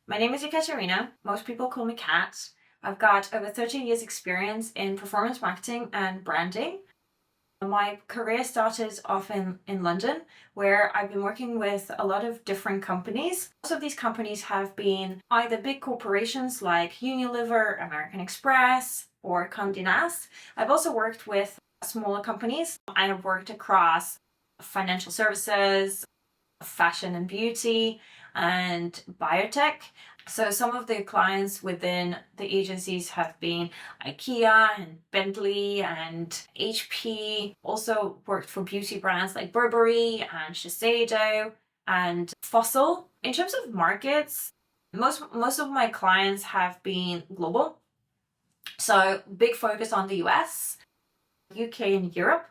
My name is Yekaterina. Most people call me Kat. I've got over 13 years experience in performance marketing and branding. My career started off in London, where I've been working with a lot of different companies. Most of these companies have been either big corporations like Unilever, American Express, or Condé Nast. I've also worked with smaller companies. I have worked across financial services, fashion and beauty, and biotech. So some of the clients within the agencies have been IKEA and Bentley and HP. Also worked for beauty brands like Burberry and Shiseido and Fossil. In terms of markets, most of my clients have been global. So big focus on the US, UK and Europe.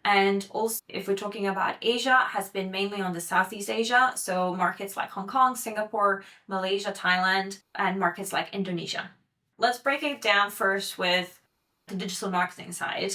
And also, if we're talking about Asia, has been mainly on the Southeast Asia. So markets like Hong Kong, Singapore, Malaysia, Thailand, and markets like Indonesia. Let's break it down first with the digital marketing side.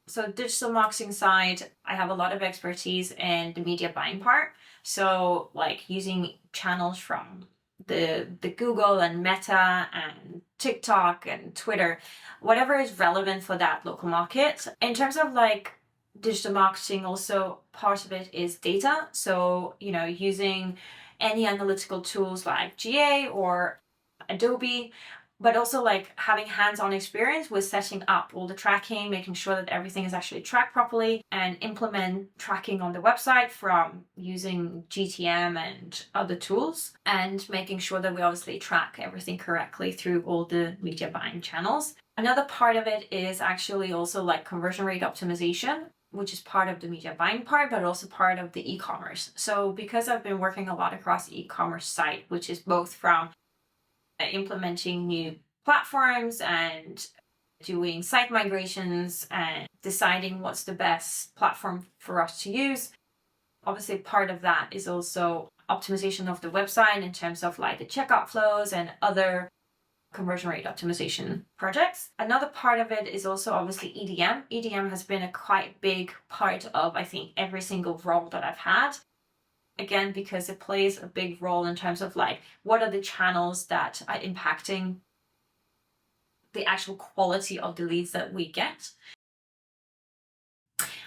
So digital marketing side, I have a lot of expertise in the media buying part. So like using channels from the Google and Meta and TikTok and Twitter, whatever is relevant for that local market. In terms of like digital marketing, also part of it is data. So, using any analytical tools like GA or Adobe, but also like having hands-on experience with setting up all the tracking, making sure that everything is actually tracked properly, and implement tracking on the website from using GTM and other tools, and making sure that we obviously track everything correctly through all the media buying channels. Another part of it is actually also like conversion rate optimization, which is part of the media buying part, but also part of the e-commerce. So because I've been working a lot across the e-commerce site, which is both from implementing new platforms and doing site migrations and deciding what's the best platform for us to use. Obviously, part of that is also optimization of the website in terms of like the checkout flows and other conversion rate optimization projects. Another part of it is also obviously EDM. EDM has been a quite big part of, I think, every single role that I've had. Again, because it plays a big role in terms of like, what are the channels that are impacting the actual quality of the leads that we get.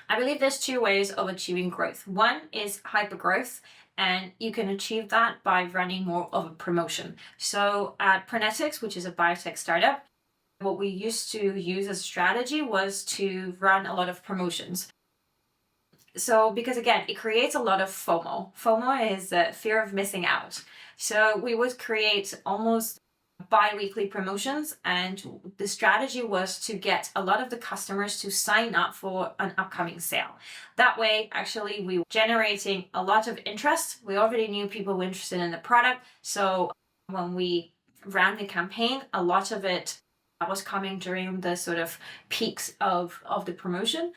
I believe there's two ways of achieving growth. One is hyper growth, and you can achieve that by running more of a promotion. So at Prenetics, which is a biotech startup, what we used to use as a strategy was to run a lot of promotions. So because again, it creates a lot of FOMO. FOMO is fear of missing out. So we would create almost bi-weekly promotions, and the strategy was to get a lot of the customers to sign up for an upcoming sale. That way, actually, we were generating a lot of interest. We already knew people were interested in the product. So when we ran the campaign, a lot of it was coming during the sort of peaks of the promotion.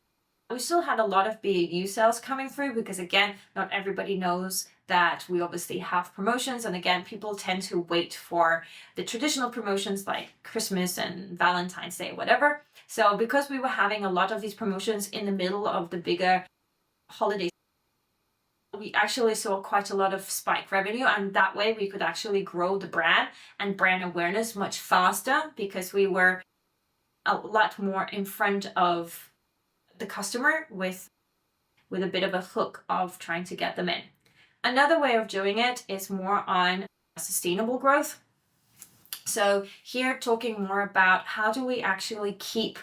We still had a lot of BAU sales coming through because, again, not everybody knows that we obviously have promotions. And again, people tend to wait for the traditional promotions like Christmas and Valentine's Day, whatever. So because we were having a lot of these promotions in the middle of the bigger holidays, we actually saw quite a lot of spike revenue, and that way we could actually grow the brand and brand awareness much faster because we were a lot more in front of the customer with a bit of a hook of trying to get them in. Another way of doing it is more on sustainable growth. So here talking more about how do we actually keep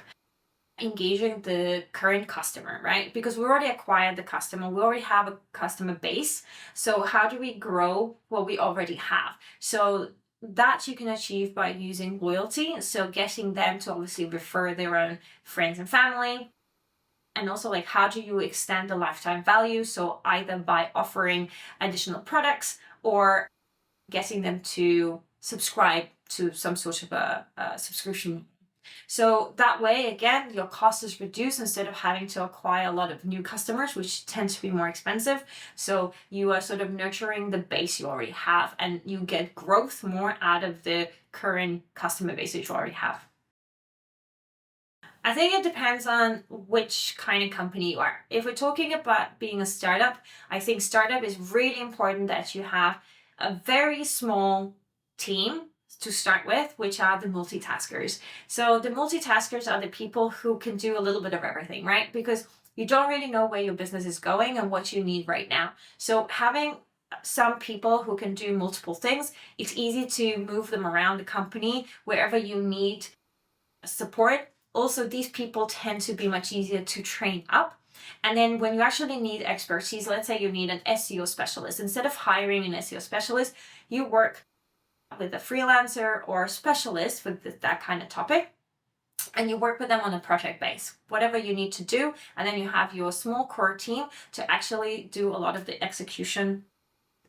engaging the current customer, right? Because we already acquired the customer, we already have a customer base. So how do we grow what we already have? So that you can achieve by using loyalty. So getting them to obviously refer their own friends and family. And also, like, how do you extend the lifetime value? So either by offering additional products or getting them to subscribe to some sort of a subscription. So that way, again, your cost is reduced instead of having to acquire a lot of new customers, which tend to be more expensive. So you are sort of nurturing the base you already have, and you get growth more out of the current customer base that you already have. I think it depends on which kind of company you are. If we're talking about being a startup, I think startup is really important that you have a very small team to start with, which are the multitaskers. So the multitaskers are the people who can do a little bit of everything, right? Because you don't really know where your business is going and what you need right now. So having some people who can do multiple things, it's easy to move them around the company wherever you need support. Also, these people tend to be much easier to train up. And then when you actually need expertise, let's say you need an SEO specialist, instead of hiring an SEO specialist, you work with a freelancer or a specialist for that kind of topic, and you work with them on a project base, whatever you need to do. And then you have your small core team to actually do a lot of the execution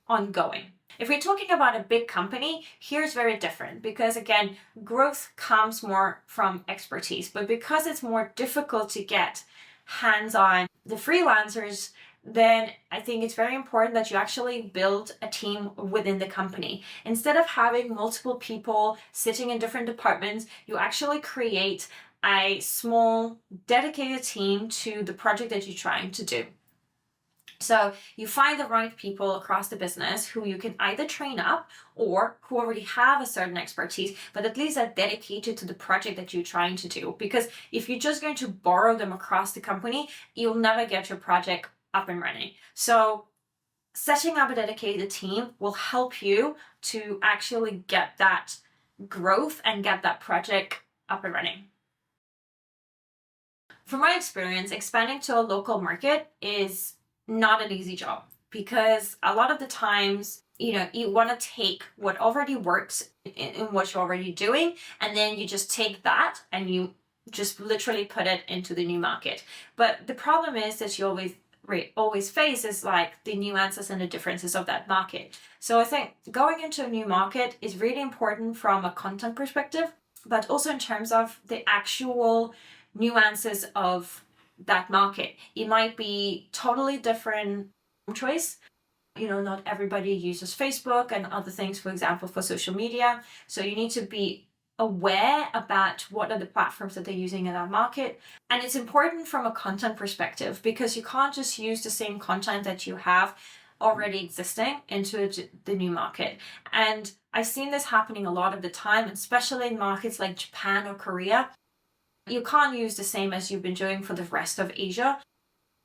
ongoing. If we're talking about a big company, here's very different, because again, growth comes more from expertise, but because it's more difficult to get hands-on the freelancers, then I think it's very important that you actually build a team within the company. Instead of having multiple people sitting in different departments, you actually create a small dedicated team to the project that you're trying to do. So you find the right people across the business who you can either train up or who already have a certain expertise, but at least are dedicated to the project that you're trying to do. Because if you're just going to borrow them across the company, you'll never get your project up and running. So setting up a dedicated team will help you to actually get that growth and get that project up and running. From my experience, expanding to a local market is not an easy job, because a lot of the times, you want to take what already works in what you're already doing, and then you just take that and you just literally put it into the new market. But the problem is that you always face is like the nuances and the differences of that market. So I think going into a new market is really important from a content perspective, but also in terms of the actual nuances of that market. It might be totally different choice. Not everybody uses Facebook and other things, for example, for social media. So you need to be aware about what are the platforms that they're using in that market. And it's important from a content perspective, because you can't just use the same content that you have already existing into the new market. And I've seen this happening a lot of the time, especially in markets like Japan or Korea. You can't use the same as you've been doing for the rest of Asia.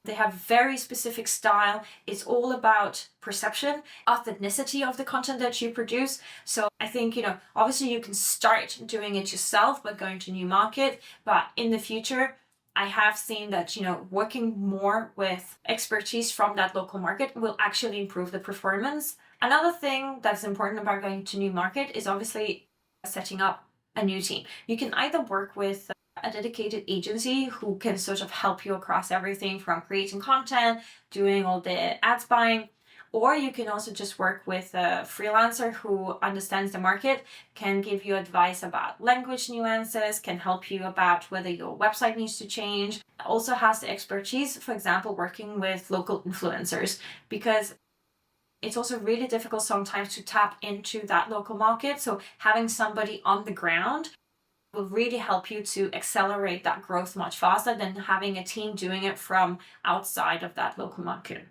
They have very specific style. It's all about perception, authenticity of the content that you produce. So I think, obviously you can start doing it yourself by going to a new market, but in the future, I have seen that, working more with expertise from that local market will actually improve the performance. Another thing that's important about going to a new market is obviously setting up a new team. You can either work with a dedicated agency who can sort of help you across everything from creating content, doing all the ads buying, or you can also just work with a freelancer who understands the market, can give you advice about language nuances, can help you about whether your website needs to change, also has the expertise, for example, working with local influencers, because it's also really difficult sometimes to tap into that local market. So having somebody on the ground will really help you to accelerate that growth much faster than having a team doing it from outside of that local market.